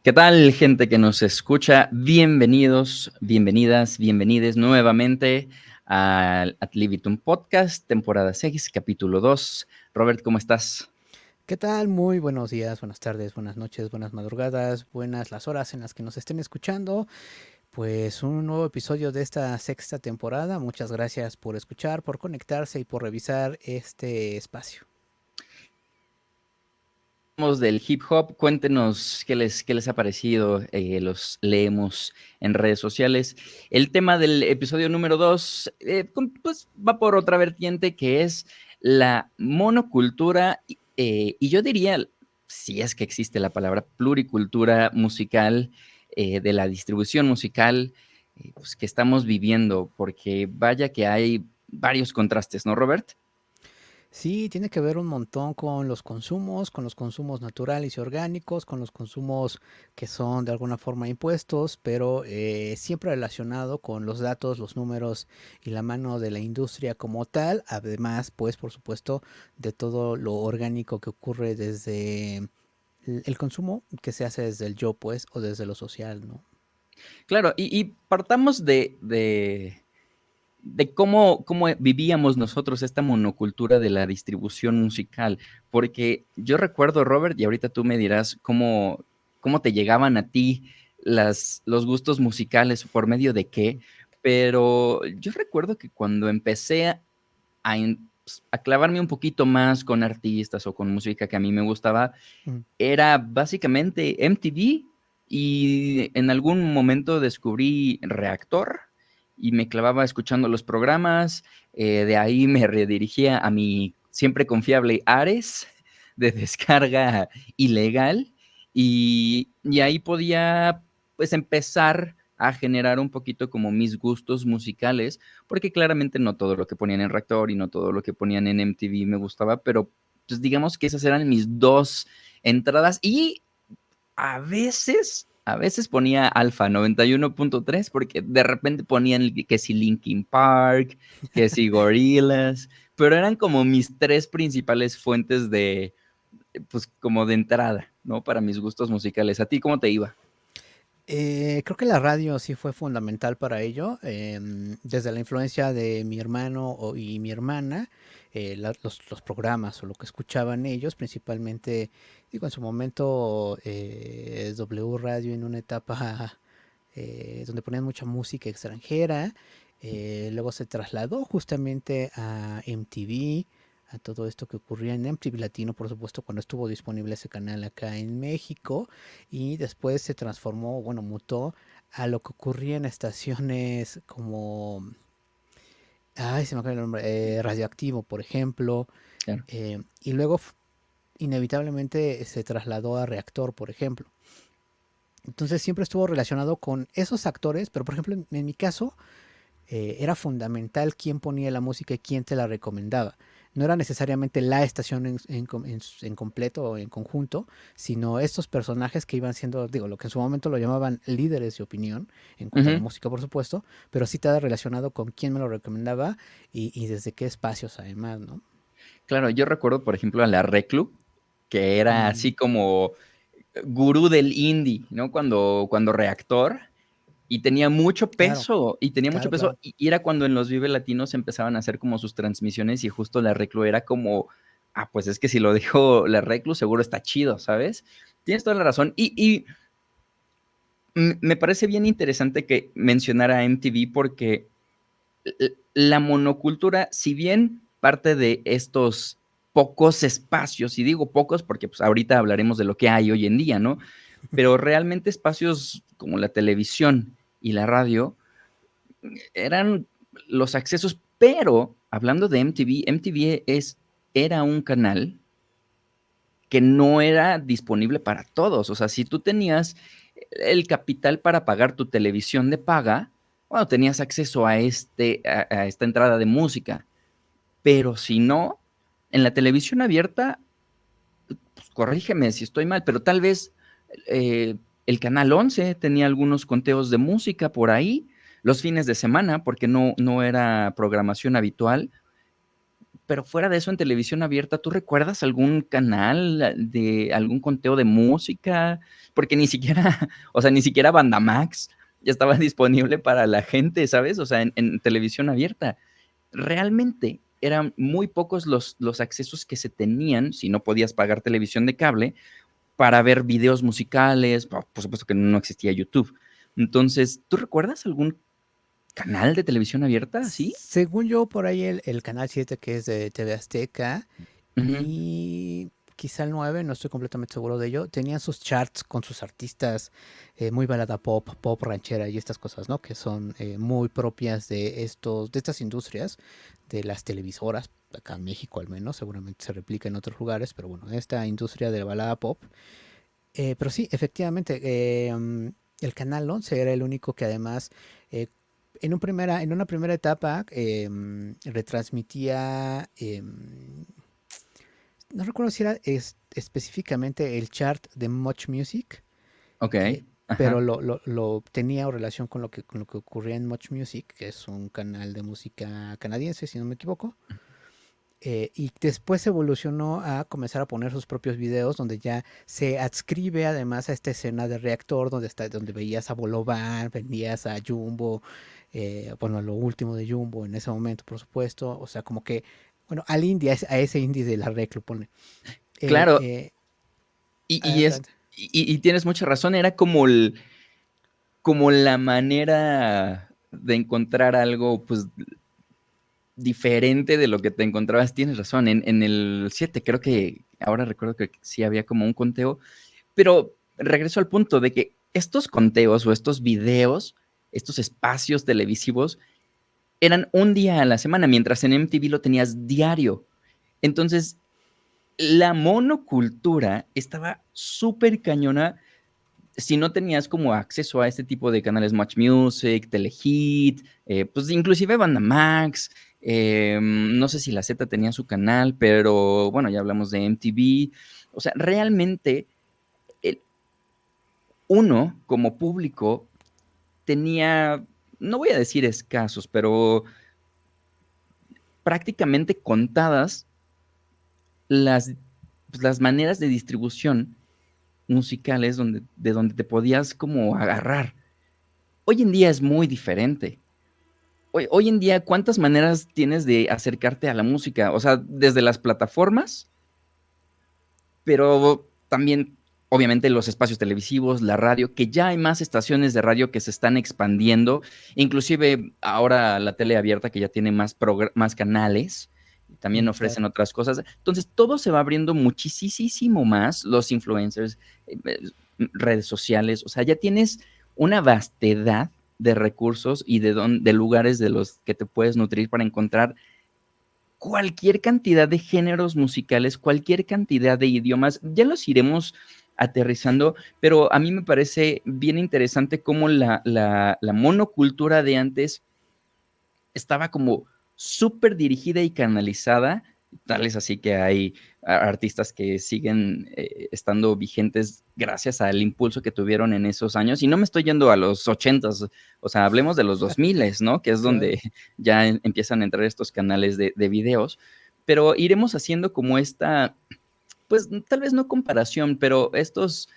¿Qué tal, gente que nos escucha? Bienvenidos, bienvenidas, bienvenides nuevamente al Ad Libitum Podcast, temporada 6, capítulo 2. Robert, ¿cómo estás? ¿Qué tal? Muy buenos días, buenas tardes, buenas noches, buenas madrugadas, buenas las horas en las que nos estén escuchando. Pues un nuevo episodio de esta sexta temporada. Muchas gracias por escuchar, por conectarse y por revisar este espacio. Hablamos del hip hop, cuéntenos qué les ha parecido, los leemos en redes sociales. El tema del episodio número 2, pues va por otra vertiente que es la monocultura y yo diría, si es que existe la palabra pluricultura musical, de la distribución musical, pues que estamos viviendo, porque vaya que hay varios contrastes, ¿no, Robert? Sí, tiene que ver un montón con los consumos naturales y orgánicos, con los consumos que son de alguna forma impuestos, pero siempre relacionado con los datos, los números y la mano de la industria como tal. Además, pues, por supuesto, de todo lo orgánico que ocurre desde el consumo que se hace desde el yo, pues, o desde lo social, ¿no? Claro, y partamos de cómo vivíamos nosotros esta monocultura de la distribución musical, porque yo recuerdo, Robert, y ahorita tú me dirás cómo te llegaban a ti los gustos musicales, por medio de qué, pero yo recuerdo que cuando empecé a clavarme un poquito más con artistas o con música que a mí me gustaba, Mm. era básicamente MTV y en algún momento descubrí Reactor y me clavaba escuchando los programas. De ahí me redirigía a mi siempre confiable Ares de descarga ilegal y ahí podía pues empezar a generar un poquito como mis gustos musicales, porque claramente no todo lo que ponían en Reactor y no todo lo que ponían en MTV me gustaba, pero pues digamos que esas eran mis dos entradas y a veces ponía Alfa 91.3 porque de repente ponían que si Linkin Park, que si Gorillaz, pero eran como mis tres principales fuentes de, pues como de entrada, ¿no? Para mis gustos musicales. ¿A ti cómo te iba? Creo que la radio sí fue fundamental para ello, desde la influencia de mi hermano y mi hermana, los programas o lo que escuchaban ellos, principalmente, digo, en su momento W Radio en una etapa donde ponían mucha música extranjera. Luego se trasladó justamente a MTV, a todo esto que ocurría en MTV Latino, por supuesto, cuando estuvo disponible ese canal acá en México, y después se transformó, bueno, mutó a lo que ocurría en estaciones como, ay, se me acaba el nombre, Radioactivo, por ejemplo, Claro. y luego inevitablemente se trasladó a Reactor, por ejemplo. Entonces siempre estuvo relacionado con esos actores, pero por ejemplo en mi caso era fundamental quién ponía la música y quién te la recomendaba. No era necesariamente la estación en completo o en conjunto, sino estos personajes que iban siendo, digo, lo que en su momento lo llamaban líderes de opinión, en cuanto a la Ujú. música, por supuesto, pero sí estaba relacionado con quién me lo recomendaba y desde qué espacios además, ¿no? Claro, yo recuerdo, por ejemplo, a la Reclu, que era Mm, así como gurú del indie, ¿no? Cuando Reactor. Y tenía mucho claro, peso, y tenía mucho claro, peso, claro. y era cuando en los Vive Latinos empezaban a hacer como sus transmisiones, y justo la Reclu era como, pues es que si lo dijo la Reclu, seguro está chido, ¿sabes? Tienes toda la razón. Y me parece bien interesante que mencionara a MTV porque la monocultura, si bien parte de estos pocos espacios, y digo pocos porque pues ahorita hablaremos de lo que hay hoy en día, ¿no? Pero realmente espacios como la televisión y la radio eran los accesos, pero hablando de MTV, era un canal que no era disponible para todos. O sea, si tú tenías el capital para pagar tu televisión de paga, bueno, tenías acceso a esta entrada de música. Pero si no, en la televisión abierta, pues, corrígeme si estoy mal, pero tal vez eh, el Canal 11 tenía algunos conteos de música por ahí, los fines de semana, porque no era programación habitual, pero fuera de eso, en televisión abierta, ¿tú recuerdas algún canal de algún conteo de música? Porque ni siquiera, o sea, ni siquiera Bandamax ya estaba disponible para la gente, ¿sabes? O sea, en televisión abierta. Realmente eran muy pocos los accesos que se tenían, si no podías pagar televisión de cable, para ver videos musicales. Por supuesto que no existía YouTube. Entonces, ¿tú recuerdas algún canal de televisión abierta? ¿Sí? Según yo, por ahí el Canal 7 que es de TV Azteca Ujú. y quizá el 9, no estoy completamente seguro de ello, tenían sus charts con sus artistas, muy balada pop, pop ranchera y estas cosas, ¿no? Que son muy propias de de estas industrias, de las televisoras, acá en México al menos, seguramente se replica en otros lugares, pero bueno, esta industria de la balada pop. Pero sí, efectivamente, el Canal 11 era el único que además, eh, en una primera etapa, retransmitía, no recuerdo si era específicamente el chart de Much Music, Ok, eh, pero ajá. lo tenía relación con lo que ocurría en Much Music, que es un canal de música canadiense, si no me equivoco. Y después evolucionó a comenzar a poner sus propios videos donde ya se adscribe además a esta escena de reactor donde veías a Bolovan, veías a Jumbo, bueno, lo último de Jumbo en ese momento, por supuesto. O sea, como que, bueno, al indie, a ese indie de la rec lo pone. Eh, Claro, eh, y adelante, es, adelante. y tienes mucha razón, era como como la manera de encontrar algo, pues, diferente de lo que te encontrabas. Tienes razón, en el 7 creo que, ahora recuerdo que sí había como un conteo, pero regreso al punto de que estos conteos o estos videos, estos espacios televisivos, eran un día a la semana, mientras en MTV lo tenías diario. Entonces, la monocultura estaba súper cañona si no tenías como acceso a este tipo de canales, Match Music, Telehit, pues inclusive Bandamax, no sé si la Z tenía su canal, pero bueno, ya hablamos de MTV. O sea, realmente el- uno como público tenía, no voy a decir escasos, pero prácticamente contadas las, pues, las maneras de distribución musicales de donde te podías como agarrar. Hoy en día es muy diferente. Hoy en día, ¿cuántas maneras tienes de acercarte a la música? O sea, desde las plataformas, pero también, obviamente, los espacios televisivos, la radio, que ya hay más estaciones de radio que se están expandiendo, inclusive ahora la tele abierta que ya tiene más canales, y también Claro. ofrecen otras cosas. Entonces, todo se va abriendo muchísimo más, los influencers, redes sociales, o sea, ya tienes una vastedad de recursos y de lugares de los que te puedes nutrir para encontrar cualquier cantidad de géneros musicales, cualquier cantidad de idiomas, ya los iremos aterrizando, pero a mí me parece bien interesante cómo la monocultura de antes estaba como súper dirigida y canalizada, tal es así que hay artistas que siguen estando vigentes gracias al impulso que tuvieron en esos años, y no me estoy yendo a los 80s, o sea, hablemos de los 2000s, ¿no? Que es Claro. donde ya empiezan a entrar estos canales de videos, pero iremos haciendo como esta, pues tal vez no comparación, pero estos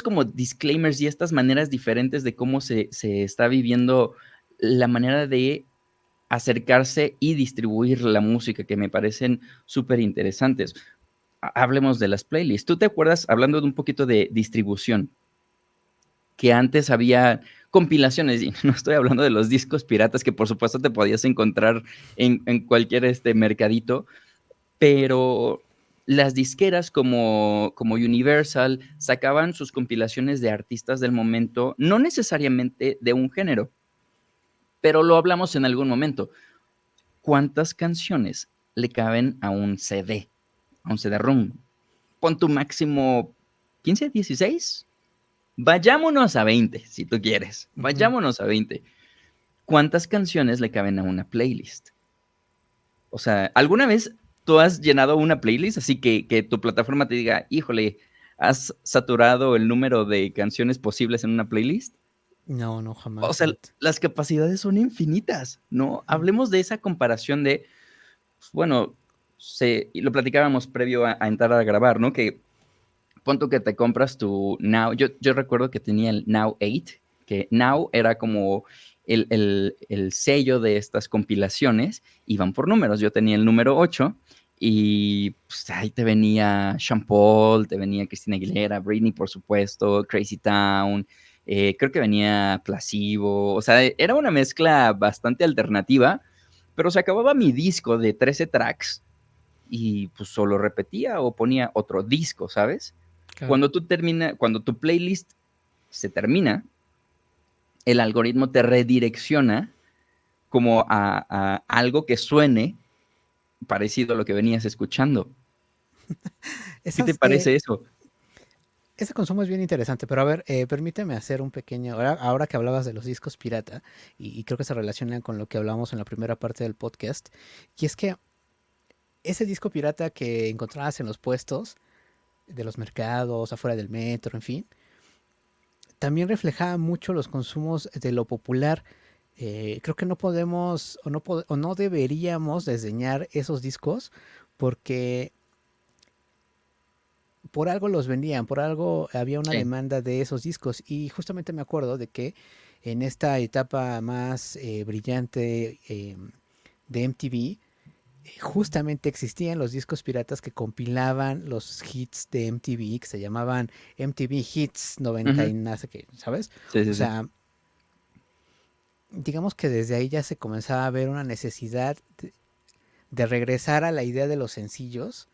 como disclaimers y estas maneras diferentes de cómo se está viviendo la manera de acercarse y distribuir la música que me parecen súper interesantes. Hablemos de las playlists. ¿Tú te acuerdas, hablando de un poquito de distribución, que antes había compilaciones, y no estoy hablando de los discos piratas que por supuesto te podías encontrar en cualquier mercadito, pero las disqueras como Universal sacaban sus compilaciones de artistas del momento, no necesariamente de un género, pero lo hablamos en algún momento. ¿Cuántas canciones le caben a un CD-ROM? Pon tu máximo 15, 16. Vayámonos a 20, si tú quieres. Ujú. Vayámonos a 20. ¿Cuántas canciones le caben a una playlist? O sea, ¿alguna vez tú has llenado una playlist así que tu plataforma te diga, híjole, has saturado el número de canciones posibles en una playlist? No, no, O jamás, sea, fíjate. las capacidades son infinitas, ¿no? Ujú. Hablemos de esa comparación de bueno, y lo platicábamos previo a entrar a grabar, ¿no? Que pon tú que te compras tu Now. Yo recuerdo que tenía el Now 8, que Now era como el sello de estas compilaciones, iban por números. Yo tenía el número 8 y pues, ahí te venía Sean Paul, te venía Christina Aguilera, Britney, por supuesto, Crazy Town, creo que venía Placebo. O sea, era una mezcla bastante alternativa, pero se acababa mi disco de 13 tracks y pues solo repetía o ponía otro disco, ¿sabes? Claro. Cuando tu playlist se termina, el algoritmo te redirecciona como a algo que suene parecido a lo que venías escuchando. ¿Qué te Esas, parece eso? ese consumo es bien interesante, pero a ver, permíteme hacer un pequeño, ahora que hablabas de los discos pirata, y creo que se relaciona con lo que hablamos en la primera parte del podcast, y es que ese disco pirata que encontrabas en los puestos de los mercados, afuera del metro, en fin, también reflejaba mucho los consumos de lo popular. Creo que no podemos o no deberíamos desdeñar esos discos porque por algo los vendían, por algo había una Sí. demanda de esos discos. Y justamente me acuerdo de que en esta etapa más brillante de MTV, justamente existían los discos piratas que compilaban los hits de MTV, que se llamaban MTV Hits 90 Ujú. y no sé qué, ¿sabes? Sí, O sí, sí. sea, digamos que desde ahí ya se comenzaba a ver una necesidad de regresar a la idea de los sencillos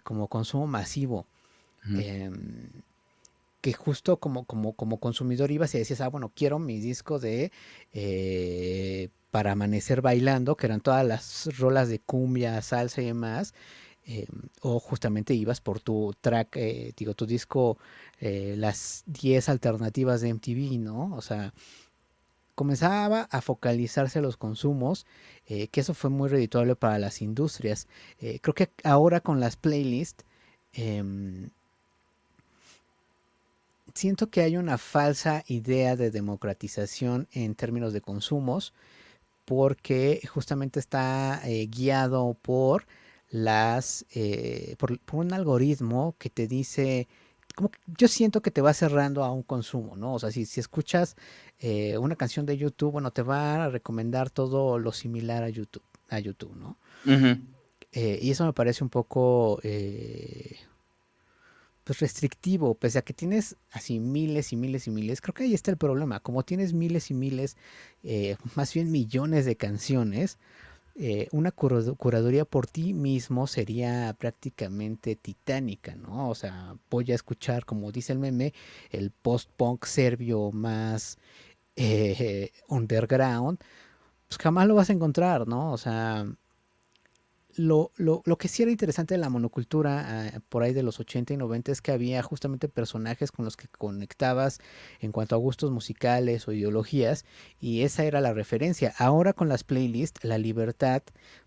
como consumo masivo. Ujú. Eh, que justo como consumidor ibas y decías, ah, bueno, quiero mi disco de para amanecer bailando, que eran todas las rolas de cumbia, salsa y demás, eh, o justamente ibas por tu track, digo, tu disco, las 10 alternativas de MTV, ¿no? O sea, comenzaba a focalizarse los consumos, que eso fue muy redituable para las industrias. Creo que ahora con las playlists, eh, siento que hay una falsa idea de democratización en términos de consumos porque justamente está guiado por por un algoritmo que te dice, como que yo siento que te va cerrando a un consumo, ¿no? O sea, si escuchas una canción de YouTube, bueno, te va a recomendar todo lo similar a YouTube, ¿no? Ujú. Y eso me parece un poco pues restrictivo, pese a que tienes así miles y miles y miles, creo que ahí está el problema, como tienes miles y miles, más bien millones de canciones, una curaduría por ti mismo sería prácticamente titánica, ¿no? O sea, voy a escuchar, como dice el meme, el post-punk serbio más underground, pues jamás lo vas a encontrar, ¿no? O sea, lo que sí era interesante de la monocultura por ahí de los 80 y 90 es que había justamente personajes con los que conectabas en cuanto a gustos musicales o ideologías y esa era la referencia. Ahora con las playlists, la libertad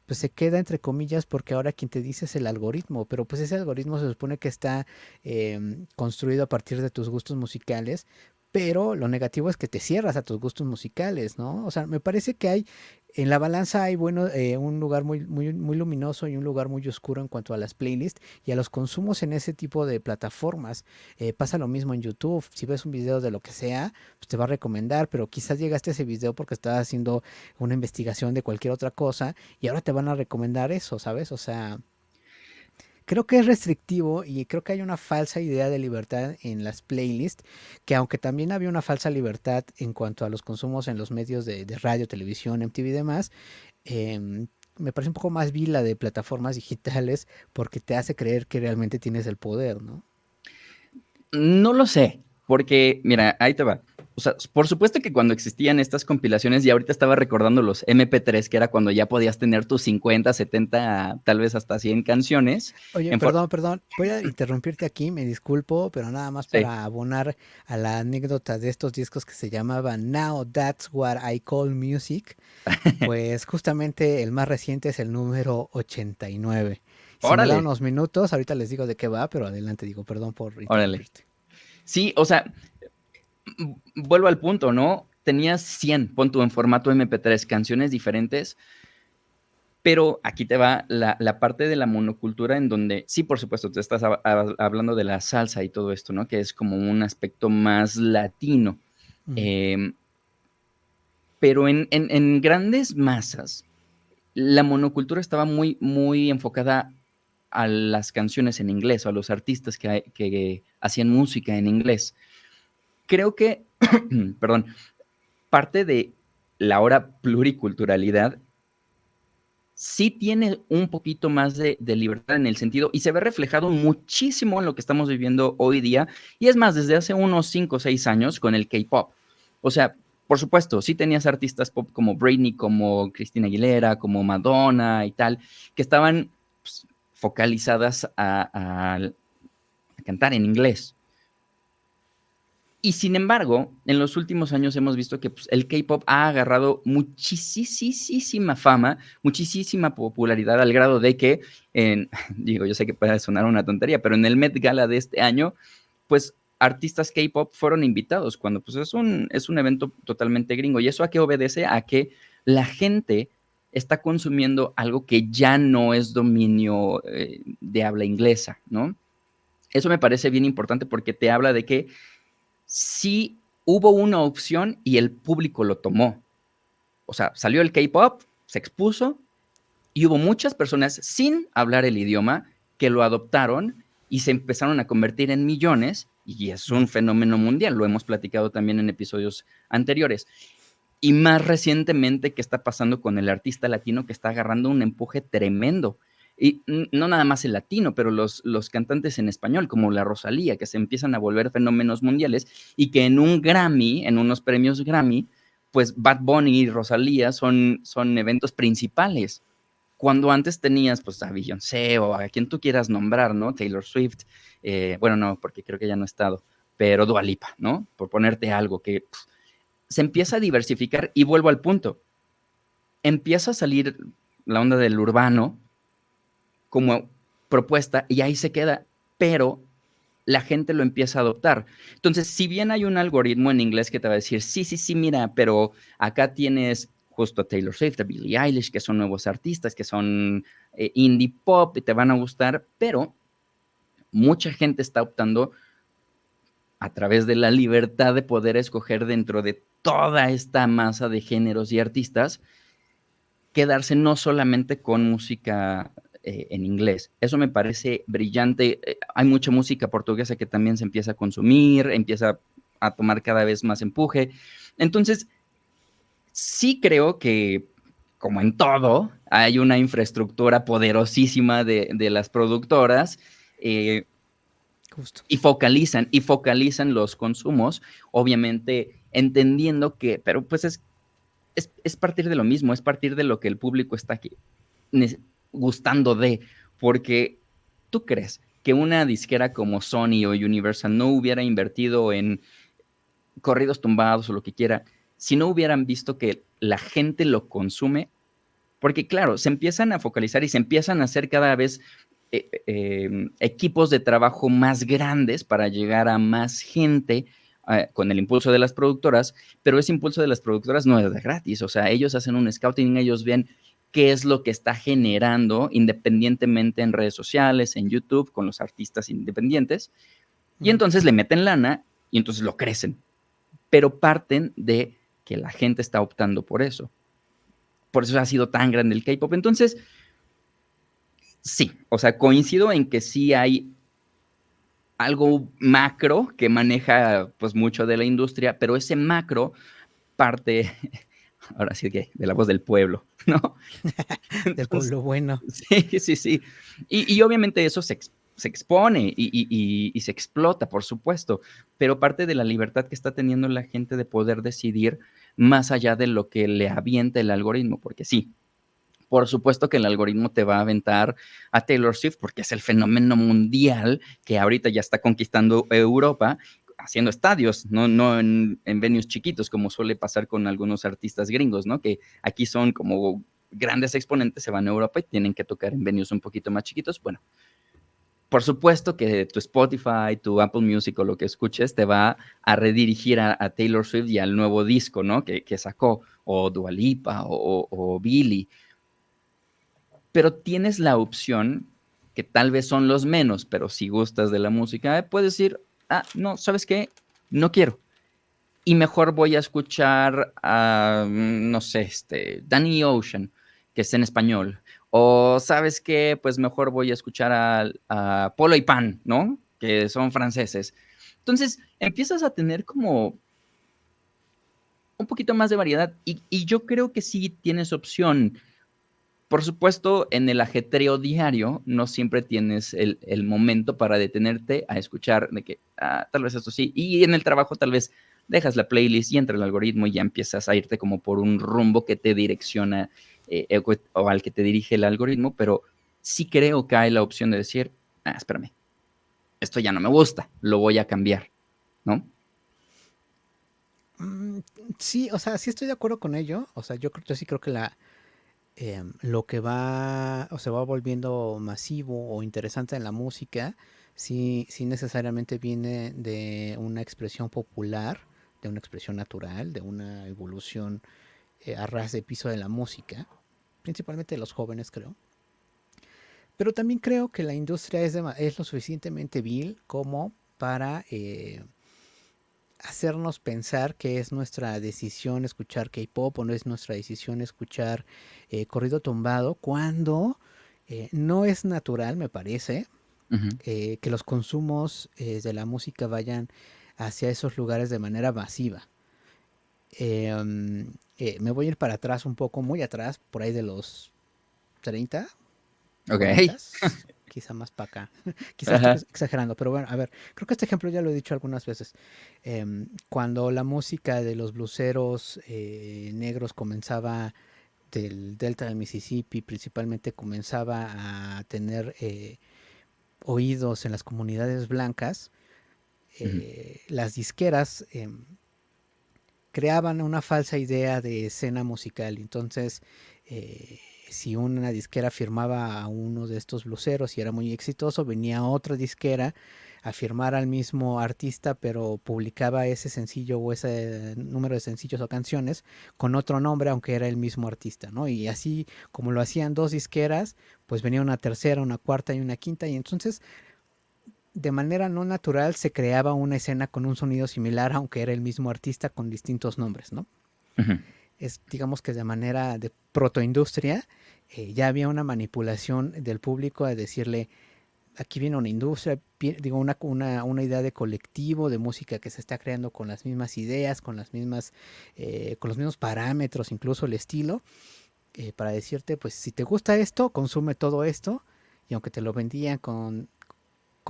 pues se queda entre comillas porque ahora quien te dice es el algoritmo, pero pues ese algoritmo se supone que está construido a partir de tus gustos musicales. Pero lo negativo es que te cierras a tus gustos musicales, ¿no? O sea, me parece que hay en la balanza hay un lugar muy luminoso y un lugar muy oscuro en cuanto a las playlists y a los consumos en ese tipo de plataformas. Pasa lo mismo en YouTube. Si ves un video de lo que sea, pues te va a recomendar, pero quizás llegaste a ese video porque estabas haciendo una investigación de cualquier otra cosa y ahora te van a recomendar eso, ¿sabes? O sea, creo que es restrictivo y creo que hay una falsa idea de libertad en las playlists, que aunque también había una falsa libertad en cuanto a los consumos en los medios de radio, televisión, MTV y demás, me parece un poco más vil la de plataformas digitales porque te hace creer que realmente tienes el poder, ¿no? No lo sé, porque mira, ahí te va. O sea, por supuesto que cuando existían estas compilaciones, y ahorita estaba recordando los MP3, que era cuando ya podías tener tus 50, 70, tal vez hasta 100 canciones. Oye, En for- perdón, voy a interrumpirte aquí, me disculpo, pero nada más sí. para abonar a la anécdota de estos discos que se llamaban Now That's What I Call Music. Pues justamente el más reciente es el número 89. Si me da Órale, unos minutos, ahorita les digo de qué va, pero adelante digo, perdón por órale. interrumpirte. Sí, o sea, vuelvo al punto, ¿no? Tenías 100, pon tú en formato MP3, canciones diferentes, Pero aquí te va la parte de la monocultura en donde, sí, por supuesto, te estás hablando de la salsa y todo esto, ¿no? Que es como un aspecto más latino. Ujú. Em, pero en grandes masas, la monocultura estaba muy, muy enfocada a las canciones en inglés o a los artistas que hacían música en inglés. Creo que, perdón, parte de la ahora pluriculturalidad sí tiene un poquito más de libertad en el sentido, y se ve reflejado muchísimo en lo que estamos viviendo hoy día, y es más, desde hace unos 5 o 6 años con el K-pop. O sea, por supuesto, sí tenías artistas pop como Britney, como Christina Aguilera, como Madonna y tal, que estaban pues, focalizadas a cantar en inglés. Y sin embargo, en los últimos años hemos visto que pues, el K-pop ha agarrado muchísima fama, muchísima popularidad al grado de que, digo, yo sé que puede sonar una tontería, pero en el Met Gala de este año, pues artistas K-pop fueron invitados cuando pues es un evento totalmente gringo. ¿Y eso a qué obedece? A que la gente está consumiendo algo que ya no es dominio de habla inglesa, ¿no? Eso me parece bien importante porque te habla de que sí hubo una opción y el público lo tomó. O sea, salió el K-pop, se expuso y hubo muchas personas sin hablar el idioma que lo adoptaron y se empezaron a convertir en millones y es un fenómeno mundial. Lo hemos platicado también en episodios anteriores. Y más recientemente, ¿qué está pasando con el artista latino que está agarrando un empuje tremendo? Y no nada más el latino, pero los cantantes en español, como la Rosalía, que se empiezan a volver fenómenos mundiales y que en un Grammy, en unos premios Grammy, pues Bad Bunny y Rosalía son eventos principales. Cuando antes tenías pues a Beyoncé o a quien tú quieras nombrar, ¿no? Taylor Swift, bueno, no, porque creo que ya no ha estado, pero Dua Lipa, ¿no? Por ponerte algo que se empieza a diversificar y vuelvo al punto. Empieza a salir la onda del urbano como propuesta y ahí se queda, pero la gente lo empieza a adoptar. Entonces, si bien hay un algoritmo en inglés que te va a decir, sí, sí, sí, mira, pero acá tienes justo a Taylor Swift, a Billie Eilish, que son nuevos artistas, que son indie pop y te van a gustar, pero mucha gente está optando a través de la libertad de poder escoger dentro de toda esta masa de géneros y artistas, quedarse no solamente con música en inglés. Eso me parece brillante. Hay mucha música portuguesa que también se empieza a consumir, empieza a tomar cada vez más empuje. Entonces, sí creo que, como en todo, hay una infraestructura poderosísima de las productoras eh, Justo. y focalizan los consumos, obviamente entendiendo que, pero pues es partir de lo mismo, es partir de lo que el público está aquí, gustando de, porque tú crees que una disquera como Sony o Universal no hubiera invertido en corridos tumbados o lo que quiera, si no hubieran visto que la gente lo consume, porque claro, se empiezan a focalizar y se empiezan a hacer cada vez equipos de trabajo más grandes para llegar a más gente con el impulso de las productoras, pero ese impulso de las productoras no es de gratis, o sea, ellos hacen un scouting, ellos ven qué es lo que está generando independientemente en redes sociales, en YouTube, con los artistas independientes, y Ujú. entonces le meten lana y entonces lo crecen, pero parten de que la gente está optando por eso. Por eso ha sido tan grande el K-pop. Entonces, sí, o sea, coincido en que sí hay algo macro que maneja pues mucho de la industria, pero ese macro parte, ahora sí que de la voz del pueblo, ¿no? Del Entonces, pueblo bueno. sí, sí, sí. Y obviamente eso se expone y se explota, por supuesto, pero parte de la libertad que está teniendo la gente de poder decidir más allá de lo que le avienta el algoritmo, porque sí, por supuesto que el algoritmo te va a aventar a Taylor Swift porque es el fenómeno mundial que ahorita ya está conquistando Europa haciendo estadios, no en venues chiquitos como suele pasar con algunos artistas gringos, ¿no? Que aquí son como grandes exponentes, se van a Europa y tienen que tocar en venues un poquito más chiquitos. Bueno, por supuesto que tu Spotify, tu Apple Music o lo que escuches te va a redirigir a Taylor Swift y al nuevo disco, ¿no? Que sacó, o Dua Lipa o Billie. pero tienes la opción, que tal vez son los menos, pero si gustas de la música, puedes decir, no, ¿sabes qué? No quiero. Y mejor voy a escuchar a, no sé, Danny Ocean, que es en español. O, ¿sabes qué? Pues mejor voy a escuchar a Polo y Pan, ¿no? Que son franceses. Entonces, empiezas a tener como un poquito más de variedad y yo creo que sí tienes opción. Por supuesto, en el ajetreo diario no siempre tienes el momento para detenerte a escuchar de que tal vez esto sí. Y en el trabajo tal vez dejas la playlist y entra el algoritmo y ya empiezas a irte como por un rumbo que te direcciona o al que te dirige el algoritmo, pero sí creo que hay la opción de decir, espérame, esto ya no me gusta, lo voy a cambiar, ¿no? Mm, sí, o sea, sí estoy de acuerdo con ello. O sea, yo sí creo que lo que va o se va volviendo masivo o interesante en la música, sí necesariamente viene de una expresión popular, de una expresión natural, de una evolución a ras de piso de la música, principalmente de los jóvenes, creo. Pero también creo que la industria es lo suficientemente vil como para hacernos pensar que es nuestra decisión escuchar K-pop o no es nuestra decisión escuchar corrido tumbado, cuando no es natural, me parece, Ujú. que los consumos de la música vayan hacia esos lugares de manera masiva. Me voy a ir para atrás un poco, muy atrás, por ahí de los 30, Ok. 40, quizá más para acá. Quizás estoy Ajá. exagerando, pero bueno, a ver, creo que este ejemplo ya lo he dicho algunas veces. Cuando la música de los bluseros negros comenzaba del delta del Mississippi, principalmente comenzaba a tener oídos en las comunidades blancas, Ujú. las disqueras creaban una falsa idea de escena musical. Entonces, eh, si una disquera firmaba a uno de estos bluseros y era muy exitoso, venía otra disquera a firmar al mismo artista, pero publicaba ese sencillo o ese número de sencillos o canciones con otro nombre, aunque era el mismo artista, ¿no? Y así como lo hacían dos disqueras, pues venía una tercera, una cuarta y una quinta, y entonces de manera no natural se creaba una escena con un sonido similar, aunque era el mismo artista con distintos nombres, ¿no? Ujú. Es, digamos que de manera de protoindustria, ya había una manipulación del público a decirle, aquí viene una industria, digo, una idea de colectivo, de música que se está creando con las mismas ideas, con los mismos parámetros, incluso el estilo, para decirte, pues si te gusta esto, consume todo esto, y aunque te lo vendían con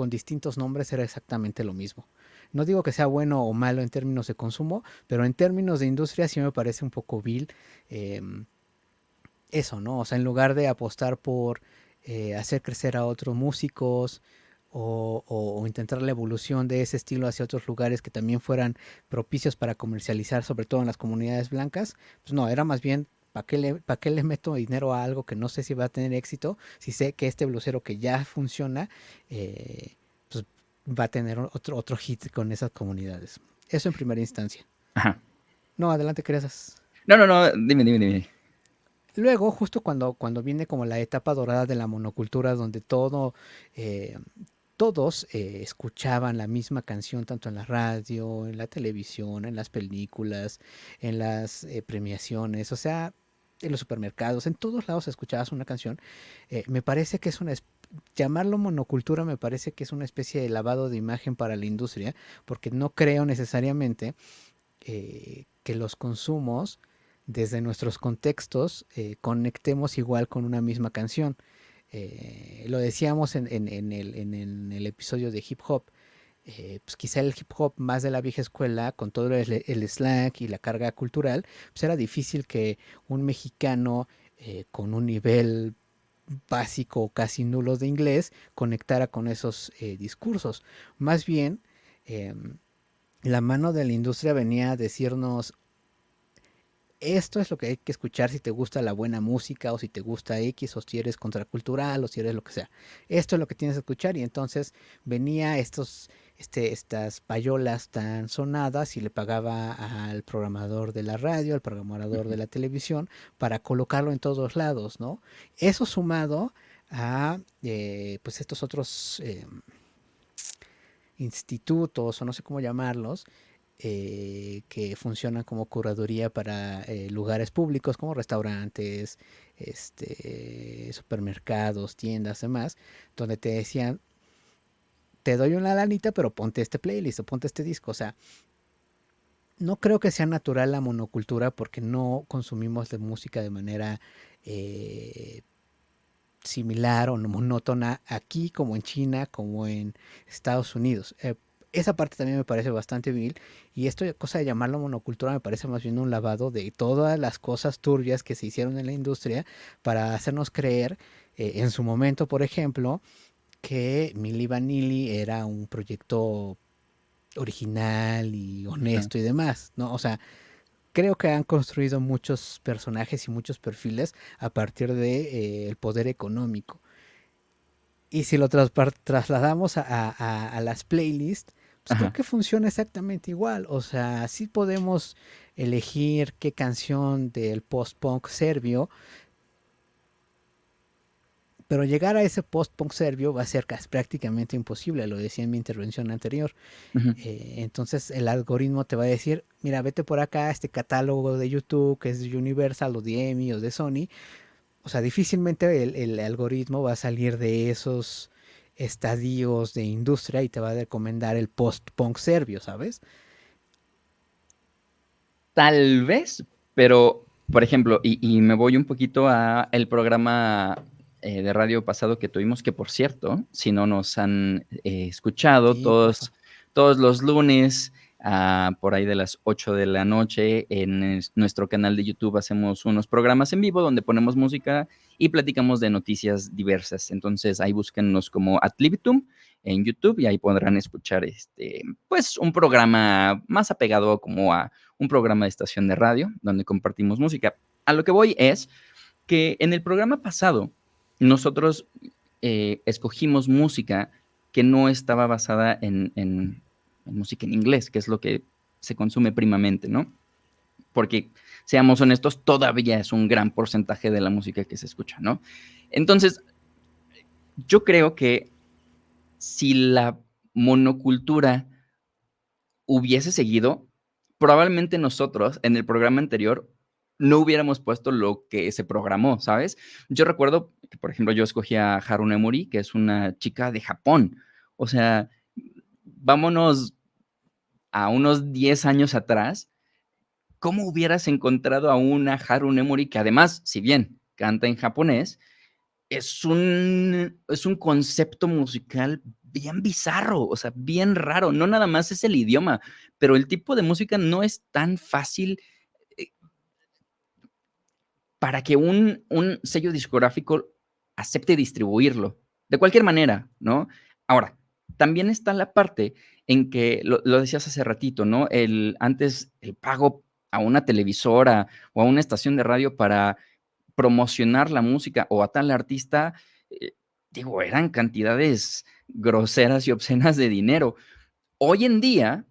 distintos nombres era exactamente lo mismo. No digo que sea bueno o malo en términos de consumo, pero en términos de industria sí me parece un poco vil eh, eso, ¿no? O sea, en lugar de apostar por hacer crecer a otros músicos o intentar la evolución de ese estilo hacia otros lugares que también fueran propicios para comercializar, sobre todo en las comunidades blancas, pues no, era más bien, ¿para qué le meto dinero a algo que no sé si va a tener éxito? Si sé que este blusero que ya funciona, eh, pues va a tener otro hit con esas comunidades. Eso en primera instancia. Ajá. No, adelante, Cresas. No, no, no, dime, dime, dime. Luego, justo cuando viene como la etapa dorada de la monocultura, donde eh, todos escuchaban la misma canción, tanto en la radio, en la televisión, en las películas, en las premiaciones, o sea, en los supermercados, en todos lados escuchabas una canción. Me parece que llamarlo monocultura me parece que es una especie de lavado de imagen para la industria, porque no creo necesariamente que los consumos desde nuestros contextos conectemos igual con una misma canción. Lo decíamos en el episodio de hip hop. Pues quizá el hip hop más de la vieja escuela, con todo el slang y la carga cultural, pues era difícil que un mexicano con un nivel básico o casi nulo de inglés conectara con esos discursos. Más bien, eh, la mano de la industria venía a decirnos, esto es lo que hay que escuchar si te gusta la buena música o si te gusta X o si eres contracultural o si eres lo que sea. Esto es lo que tienes que escuchar y entonces venía estas payolas tan sonadas y le pagaba al programador de la radio, al programador de Ujú. la televisión, para colocarlo en todos lados, ¿no? Eso sumado a pues estos otros institutos o no sé cómo llamarlos, que funcionan como curaduría para lugares públicos como restaurantes, supermercados, tiendas, demás, donde te decían, te doy una lanita, pero ponte este playlist o ponte este disco. O sea, no creo que sea natural la monocultura porque no consumimos de música de manera eh, similar o monótona aquí como en China, como en Estados Unidos. Esa parte también me parece bastante vil y esto cosa de llamarlo monocultura me parece más bien un lavado de todas las cosas turbias que se hicieron en la industria para hacernos creer en su momento, por ejemplo, que Milli Vanilli era un proyecto original y Ajá. honesto y demás, ¿no? O sea, creo que han construido muchos personajes y muchos perfiles a partir de el poder económico. Y si lo trasladamos a las playlists, pues creo Ajá. que funciona exactamente igual. O sea, sí podemos elegir qué canción del post-punk serbio, pero llegar a ese post-punk serbio va a ser casi prácticamente imposible, lo decía en mi intervención anterior. Ujú. Entonces el algoritmo te va a decir, mira, vete por acá, este catálogo de YouTube que es de Universal o de EMI o de Sony. O sea, difícilmente el algoritmo va a salir de esos estadios de industria y te va a recomendar el post-punk serbio, ¿sabes? Tal vez, pero, por ejemplo, y me voy un poquito a el programa de radio pasado que tuvimos, que por cierto, si no nos han escuchado, Sí, porfa. todos los lunes, por ahí de las 8 de la noche, en nuestro canal de YouTube hacemos unos programas en vivo donde ponemos música y platicamos de noticias diversas. Entonces ahí búsquennos como Ad Libitum en YouTube y ahí podrán escuchar pues un programa más apegado como a un programa de estación de radio donde compartimos música. A lo que voy es que en el programa pasado nosotros escogimos música que no estaba basada en música en inglés, que es lo que se consume primamente, ¿no? Porque, seamos honestos, todavía es un gran porcentaje de la música que se escucha, ¿no? Entonces, yo creo que si la monocultura hubiese seguido, probablemente nosotros en el programa anterior no hubiéramos puesto lo que se programó, ¿sabes? Yo recuerdo que, por ejemplo, yo escogí a Harune Mori, que es una chica de Japón. O sea, vámonos a unos 10 años atrás. ¿Cómo hubieras encontrado a una Harune Mori que además, si bien canta en japonés, es un concepto musical bien bizarro, o sea, bien raro. No nada más es el idioma, pero el tipo de música no es tan fácil eh, para que un sello discográfico acepte distribuirlo, de cualquier manera, ¿no? Ahora, también está la parte en que, lo decías hace ratito, ¿no? Antes el pago a una televisora o a una estación de radio para promocionar la música o a tal artista, eh, digo, eran cantidades groseras y obscenas de dinero. Hoy en día,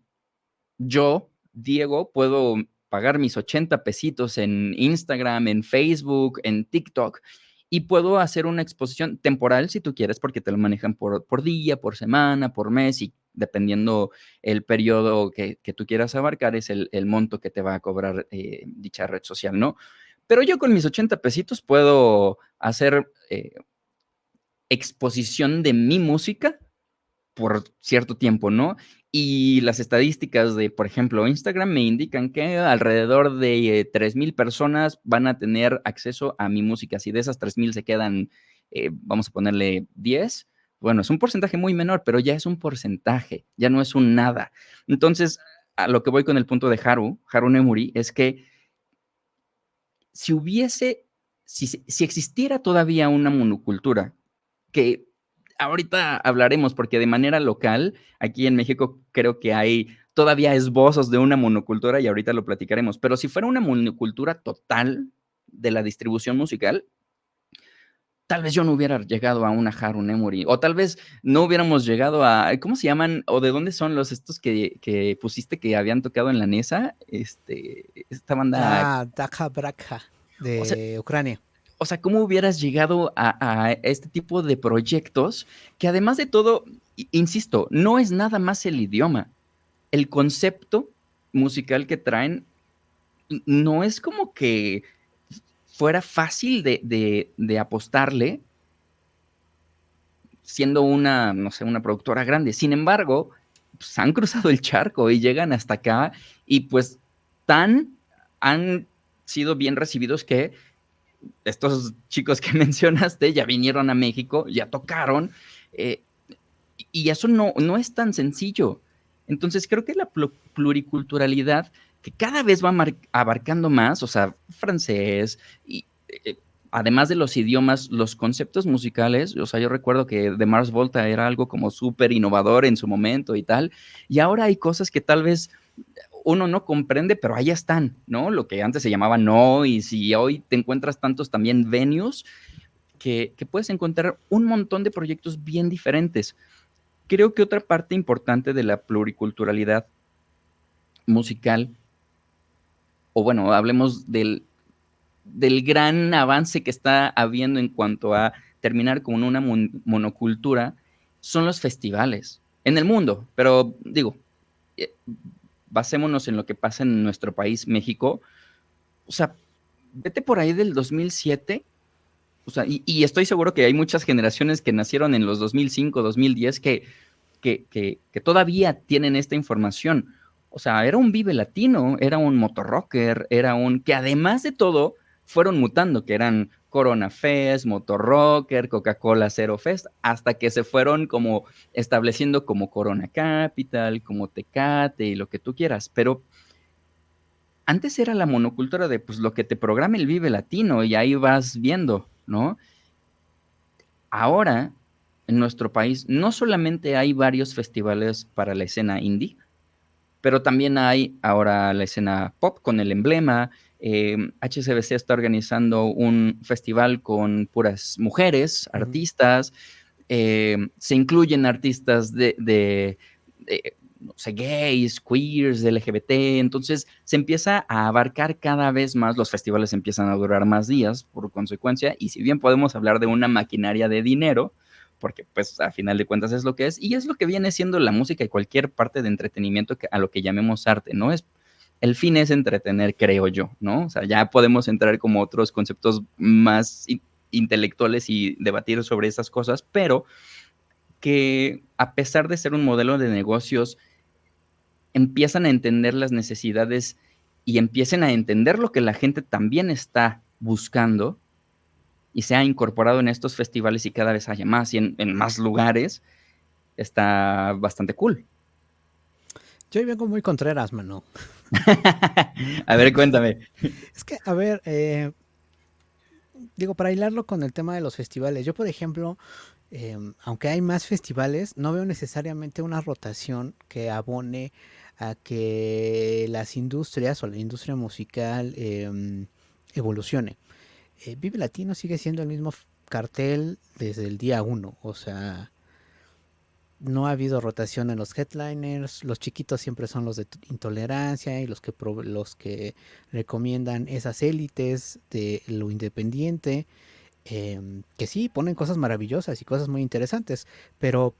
yo, Diego, puedo pagar mis 80 pesitos en Instagram, en Facebook, en TikTok, y puedo hacer una exposición temporal si tú quieres, porque te lo manejan por día, por semana, por mes, y dependiendo el periodo que tú quieras abarcar, es el monto que te va a cobrar dicha red social, ¿no? Pero yo con mis 80 pesitos puedo hacer exposición de mi música por cierto tiempo, ¿no? Y las estadísticas de, por ejemplo, Instagram me indican que alrededor de 3,000 personas van a tener acceso a mi música. Si de esas 3,000 se quedan, vamos a ponerle 10, bueno, es un porcentaje muy menor, pero ya es un porcentaje, ya no es un nada. Entonces, a lo que voy con el punto de Haru Nemuri, es que si hubiese, si existiera todavía una monocultura, que ahorita hablaremos, porque de manera local, aquí en México creo que hay todavía esbozos de una monocultura y ahorita lo platicaremos, pero si fuera una monocultura total de la distribución musical, tal vez yo no hubiera llegado a una Haru Nemuri, o tal vez no hubiéramos llegado a, ¿cómo se llaman? O de dónde son los estos que pusiste que habían tocado en la NESA, esta banda, Ah, Dakha Brakha o sea, de Ucrania. ¿cómo hubieras llegado a este tipo de proyectos que además de todo, insisto, no es nada más el idioma, el concepto musical que traen no es como que fuera fácil de apostarle siendo una, no sé, una productora grande. Sin embargo, pues han cruzado el charco y llegan hasta acá y pues tan han sido bien recibidos que estos chicos que mencionaste ya vinieron a México, ya tocaron, eh, y eso no es tan sencillo. Entonces creo que la pluriculturalidad que cada vez va abarcando más, o sea, francés, y además de los idiomas, los conceptos musicales, o sea, yo recuerdo que de Mars Volta era algo como súper innovador en su momento y tal, y ahora hay cosas que tal vez uno no comprende, pero ahí están, ¿no? Lo que antes se llamaba noise, y hoy te encuentras tantos también venues que puedes encontrar un montón de proyectos bien diferentes. Creo que otra parte importante de la pluriculturalidad musical, o bueno, hablemos del gran avance que está habiendo en cuanto a terminar con una monocultura, son los festivales en el mundo. Pero digo, eh, basémonos en lo que pasa en nuestro país, México. O sea, vete por ahí del 2007. O sea, y estoy seguro que hay muchas generaciones que nacieron en los 2005, 2010 que todavía tienen esta información. O sea, era un Vive Latino, era un Motorrocker, era un que además de todo fueron mutando, que eran Corona Fest, Motorrocker, Coca-Cola Zero Fest, hasta que se fueron como estableciendo como Corona Capital, como Tecate y lo que tú quieras. Pero antes era la monocultura de pues lo que te programa el Vive Latino y ahí vas viendo, ¿no? Ahora, en nuestro país, no solamente hay varios festivales para la escena indie, pero también hay ahora la escena pop con el emblema. HCBC está organizando un festival con puras mujeres, Ujú. artistas. Se incluyen artistas no sé, gays, queers, LGBT. Entonces se empieza a abarcar cada vez más. Los festivales empiezan a durar más días por consecuencia. Y si bien podemos hablar de una maquinaria de dinero, porque pues a final de cuentas es lo que es, y es lo que viene siendo la música y cualquier parte de entretenimiento a lo que llamemos arte, ¿no? El fin es entretener, creo yo, ¿no? O sea, ya podemos entrar como otros conceptos más intelectuales y debatir sobre esas cosas, pero que a pesar de ser un modelo de negocios, empiezan a entender las necesidades y empiecen a entender lo que la gente también está buscando y se ha incorporado en estos festivales y cada vez haya más y en más lugares, está bastante cool. Yo vengo muy contreras, mano. A ver, cuéntame. Es que, a ver, digo, para hilarlo con el tema de los festivales, yo, por ejemplo, aunque hay más festivales, no veo necesariamente una rotación que abone a que las industrias o la industria musical evolucione. Vive Latino sigue siendo el mismo cartel desde el día uno, o sea, no ha habido rotación en los headliners, los chiquitos siempre son los de intolerancia y los que recomiendan esas élites de lo independiente, que sí, ponen cosas maravillosas y cosas muy interesantes, pero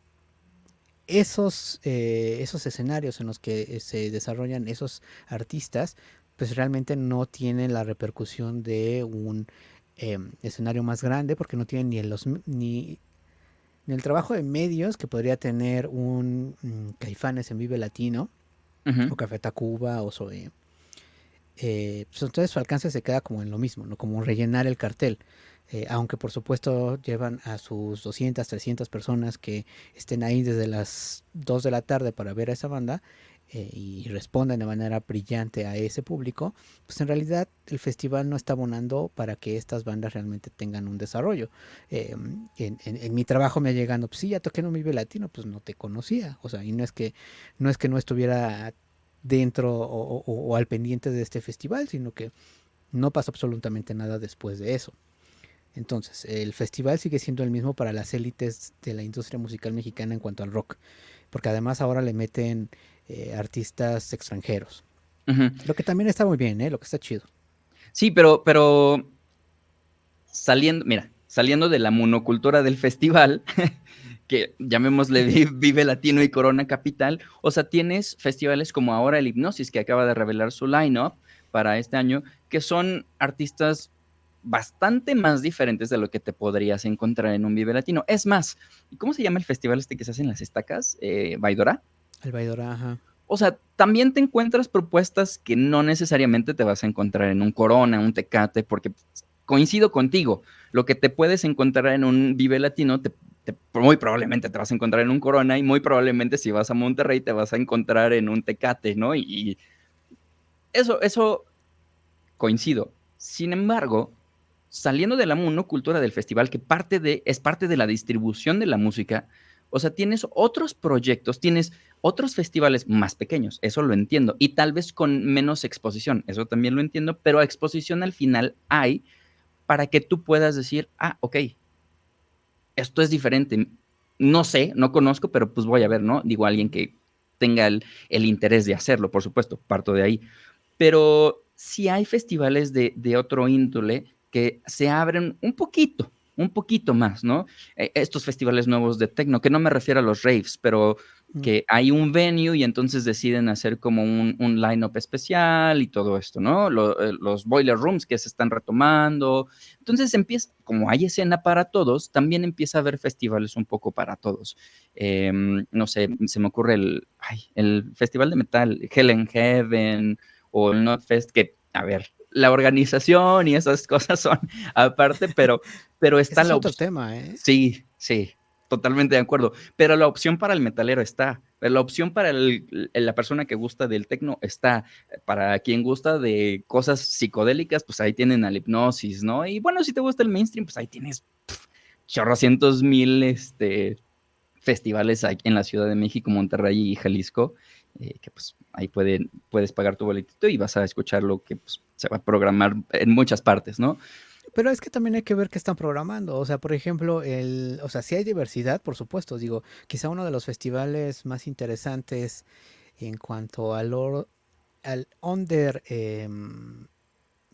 esos escenarios en los que se desarrollan esos artistas, pues realmente no tienen la repercusión de un escenario más grande porque no tienen ni el trabajo de medios que podría tener un Caifanes en Vive Latino Ujú. o Café Tacuba o Zoe. Pues entonces su alcance se queda como en lo mismo, ¿no? Como rellenar el cartel. Aunque por supuesto llevan a sus 200, 300 personas que estén ahí desde las 2 de la tarde para ver a esa banda y responden de manera brillante a ese público, pues en realidad el festival no está abonando para que estas bandas realmente tengan un desarrollo. En mi trabajo me llegando, pues sí, ya toqué en un Vive Latino, pues no te conocía, o sea, y no estuviera dentro o al pendiente de este festival, sino que no pasó absolutamente nada después de eso. Entonces, el festival sigue siendo el mismo para las élites de la industria musical mexicana en cuanto al rock, porque además ahora le meten artistas extranjeros. Ujú. Lo que también está muy bien, ¿eh? Lo que está chido. Sí, pero saliendo, mira, saliendo de la monocultura del festival, que llamémosle Vive Latino y Corona Capital, o sea, tienes festivales como ahora el Hipnosis, que acaba de revelar su line-up para este año, que son artistas bastante más diferentes de lo que te podrías encontrar en un Vive Latino. Es más, ¿cómo se llama el festival este que se hace en las estacas? ¿Baidora? El Baidora, ajá. O sea, también te encuentras propuestas que no necesariamente te vas a encontrar en un Corona, un Tecate, porque coincido contigo, lo que te puedes encontrar en un Vive Latino, muy probablemente te vas a encontrar en un Corona y muy probablemente si vas a Monterrey te vas a encontrar en un Tecate, ¿no? Y eso coincido. Sin embargo, saliendo de la monocultura del festival, que es parte de la distribución de la música, o sea, tienes otros proyectos, tienes otros festivales más pequeños, eso lo entiendo, y tal vez con menos exposición, eso también lo entiendo, pero exposición al final hay para que tú puedas decir, ah, ok, esto es diferente. No sé, no conozco, pero pues voy a ver, ¿no? Digo, alguien que tenga el interés de hacerlo, por supuesto, parto de ahí. Pero sí hay festivales de otro índole que se abren un poquito más, ¿no? Estos festivales nuevos de techno, que no me refiero a los raves, pero Mm. que hay un venue y entonces deciden hacer como un line-up especial y todo esto, ¿no? Los boiler rooms que se están retomando. Entonces empieza, como hay escena para todos, también empieza a haber festivales un poco para todos. No sé, se me ocurre el festival de metal, Hell and Heaven, o el NotFest, que, a ver, la organización y esas cosas son aparte, pero está Ese es la otro opción. tema, ¿eh? Sí, sí, totalmente de acuerdo. Pero la opción para el metalero está. La opción para la persona que gusta del tecno está. Para quien gusta de cosas psicodélicas, pues ahí tienen al Hipnosis, ¿no? Y bueno, si te gusta el mainstream, pues ahí tienes chorrocientos mil festivales en la Ciudad de México, Monterrey y Jalisco, que pues ahí puedes pagar tu boletito y vas a escuchar lo que pues, se va a programar en muchas partes, ¿no? Pero es que también hay que ver qué están programando. O sea, por ejemplo, o sea, si hay diversidad, por supuesto. Digo, quizá uno de los festivales más interesantes en cuanto al under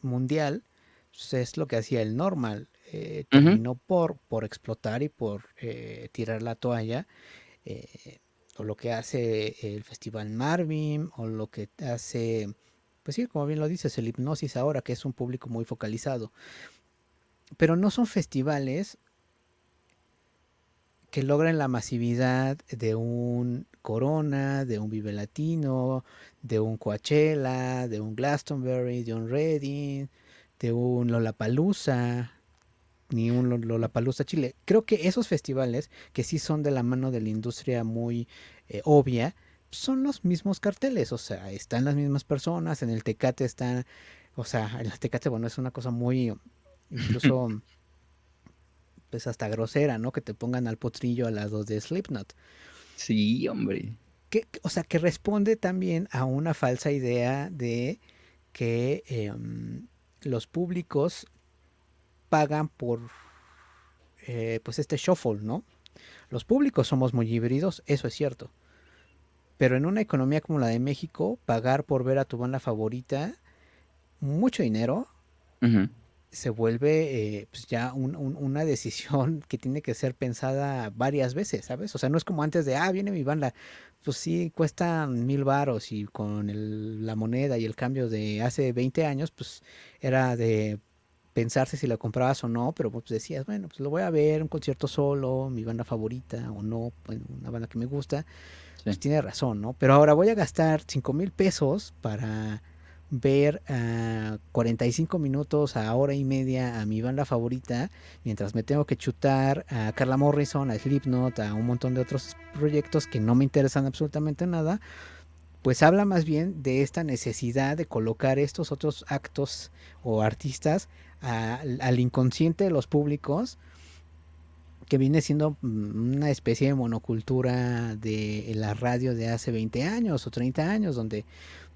mundial, pues, es lo que hacía el Normal. Ujú. Terminó por explotar y por tirar la toalla. eh, o lo que hace el Festival Marvin, o lo que hace, pues sí, como bien lo dices, el Hipnosis ahora, que es un público muy focalizado. Pero no son festivales que logren la masividad de un Corona, de un Vive Latino, de un Coachella, de un Glastonbury, de un Reading, de un Lollapalooza, ni un Lollapalooza Chile. Creo que esos festivales, que sí son de la mano de la industria muy obvia, son los mismos carteles, o sea, están las mismas personas, en el Tecate están, o sea, en el Tecate, bueno, es una cosa muy, incluso pues hasta grosera, ¿no? Que te pongan al potrillo a las dos de Slipknot. Sí, hombre. O sea, que responde también a una falsa idea de que los públicos pagan por pues este shuffle, ¿no? Los públicos somos muy híbridos, eso es cierto. Pero en una economía como la de México, pagar por ver a tu banda favorita, mucho dinero, Ujú. se vuelve pues ya una decisión que tiene que ser pensada varias veces, ¿sabes? O sea, no es como antes de, viene mi banda, pues sí, cuestan 1000 varos y con la moneda y el cambio de hace 20 años, pues era de pensarse si la comprabas o no, pero pues decías, bueno, pues lo voy a ver, un concierto solo, mi banda favorita o no, bueno, una banda que me gusta, pues Sí. tiene razón, ¿no? Pero ahora voy a gastar 5000 pesos para ver a 45 minutos a hora y media a mi banda favorita, mientras me tengo que chutar a Carla Morrison, a Slipknot, a un montón de otros proyectos que no me interesan absolutamente nada, pues habla más bien de esta necesidad de colocar estos otros actos o artistas al inconsciente de los públicos, que viene siendo una especie de monocultura de la radio de hace 20 años o 30 años, donde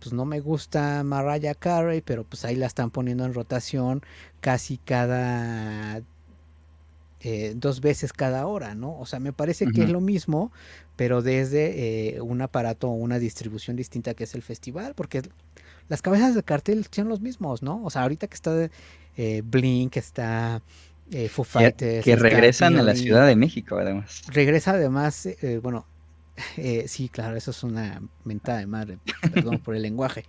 pues no me gusta Mariah Carey, pero pues ahí la están poniendo en rotación casi cada 2 veces cada hora, ¿no? O sea, me parece que es Ujú. lo mismo, pero desde un aparato o una distribución distinta que es el festival, porque las cabezas de cartel son los mismos, ¿no? O sea, ahorita que está Blink, está Foo Fighters, Que está regresan a la Billy, Ciudad de México, además. regresa además, bueno, sí, claro, eso es una mentada de madre, perdón por el lenguaje,